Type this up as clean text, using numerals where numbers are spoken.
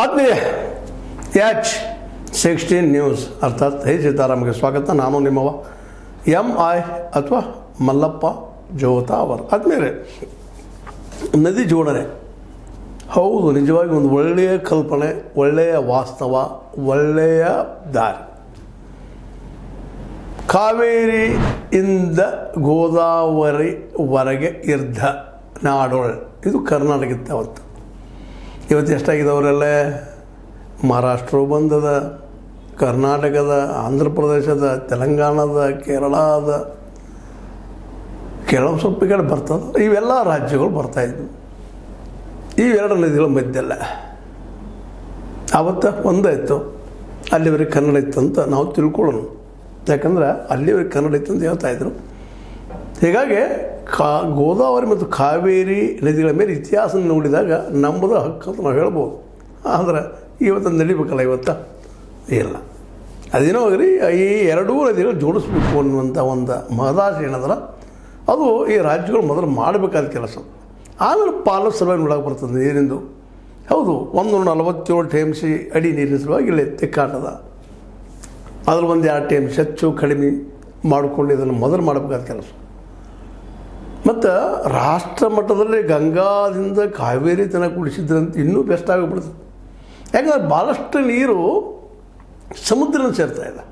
ಆತ್ಮೀಯ H16 news ಅರ್ಥಾತ್ ಹೇ ಸೀತಾರಾಮ್ಗೆ ಸ್ವಾಗತ. ನಾನು ನಿಮ್ಮವ MI ಅಥವಾ ಮಲ್ಲಪ್ಪ ಜೋತಾವರ್. ಆದ್ಮೇಲೆ ನದಿ ಜೋಡಣೆ ಹೌದು, ನಿಜವಾಗಿ ಒಂದು ಒಳ್ಳೆಯ ಕಲ್ಪನೆ, ಒಳ್ಳೆಯ ವಾಸ್ತವ, ಒಳ್ಳೆಯ ದಾರಿ. ಕಾವೇರಿಯಿಂದ ಗೋದಾವರಿವರೆಗೆ ಇರ್ಧ ನಾಡೋಳ, ಇದು ಕರ್ನಾಟಕದ ಅವತ್ತು. ಇವತ್ತು ಎಷ್ಟಾಗಿದ್ದವರೆಲ್ಲ ಮಹಾರಾಷ್ಟ್ರ ಬಂದದ, ಕರ್ನಾಟಕದ, ಆಂಧ್ರ ಪ್ರದೇಶದ, ತೆಲಂಗಾಣದ, ಕೇರಳದ, ಕೆಲವು ಸ್ವಲ್ಪ ಕಡೆ ಬರ್ತದೆ. ಇವೆಲ್ಲ ರಾಜ್ಯಗಳು ಬರ್ತಾಯಿದ್ವು ಇವೆರಡು ನದಿಗಳ ಮಧ್ಯೆಲ್ಲ. ಆವತ್ತು ಒಂದಾಯಿತು, ಅಲ್ಲಿವರೆಗೆ ಕನ್ನಡ ಇತ್ತಂತ ನಾವು ತಿಳ್ಕೊಳ್ಳೋಣ. ಯಾಕಂದ್ರೆ ಅಲ್ಲಿವರೆಗೆ ಕನ್ನಡ ಇತ್ತಂತ ಹೇಳ್ತಾಯಿದ್ರು. ಹೀಗಾಗಿ ಗೋದಾವರಿ ಮತ್ತು ಕಾವೇರಿ ನದಿಗಳ ಮೇಲೆ ಇತಿಹಾಸ ನೋಡಿದಾಗ ನಮ್ಮದು ಹಕ್ಕು ಅಂತ ನಾವು ಹೇಳ್ಬೋದು. ಆದರೆ ಇವತ್ತು ನಡಿಬೇಕಲ್ಲ, ಇವತ್ತು ಇಲ್ಲ. ಅದೇನೋ ಹೋಗ್ರಿ, ಈ ಎರಡೂ ನದಿಗಳು ಜೋಡಿಸ್ಬೇಕು ಅನ್ನುವಂಥ ಒಂದು ಮಹದಾಶೆ ಏನದಲ್ಲ, ಅದು ಈ ರಾಜ್ಯಗಳು ಮೊದಲು ಮಾಡಬೇಕಾದ ಕೆಲಸ. ಆಮೇಲೆ ಪಾಲು ಸಲುವಾಗಿ ನೋಡೋಕೆ ಬರ್ತದೆ ನೀರಿಂದು. ಹೌದು, 147 TMC ಅಡಿ ನೀರಿನ ಸಲುವಾಗಿ ಇಲ್ಲಿ ತಿಕ್ಕಾಟದ. ಅದ್ರಲ್ಲಿ ಒಂದು 2 TMC ಹೆಚ್ಚು ಕಡಿಮೆ ಮಾಡಿಕೊಂಡು ಇದನ್ನು ಮೊದಲು ಮಾಡಬೇಕಾದ ಕೆಲಸ. ಮತ್ತು ರಾಷ್ಟ್ರ ಮಟ್ಟದಲ್ಲಿ ಗಂಗಾದಿಂದ ಕಾವೇರಿ ತನಕ ಕುಡಿಸಿದ್ರಂತ ಇನ್ನೂ ಬೆಸ್ಟ್ ಆಗಿಬಿಡ್ತದೆ. ಯಾಕಂದರೆ ಭಾಳಷ್ಟು ನೀರು ಸಮುದ್ರನ ಸೇರ್ತಾಯಿದೆ.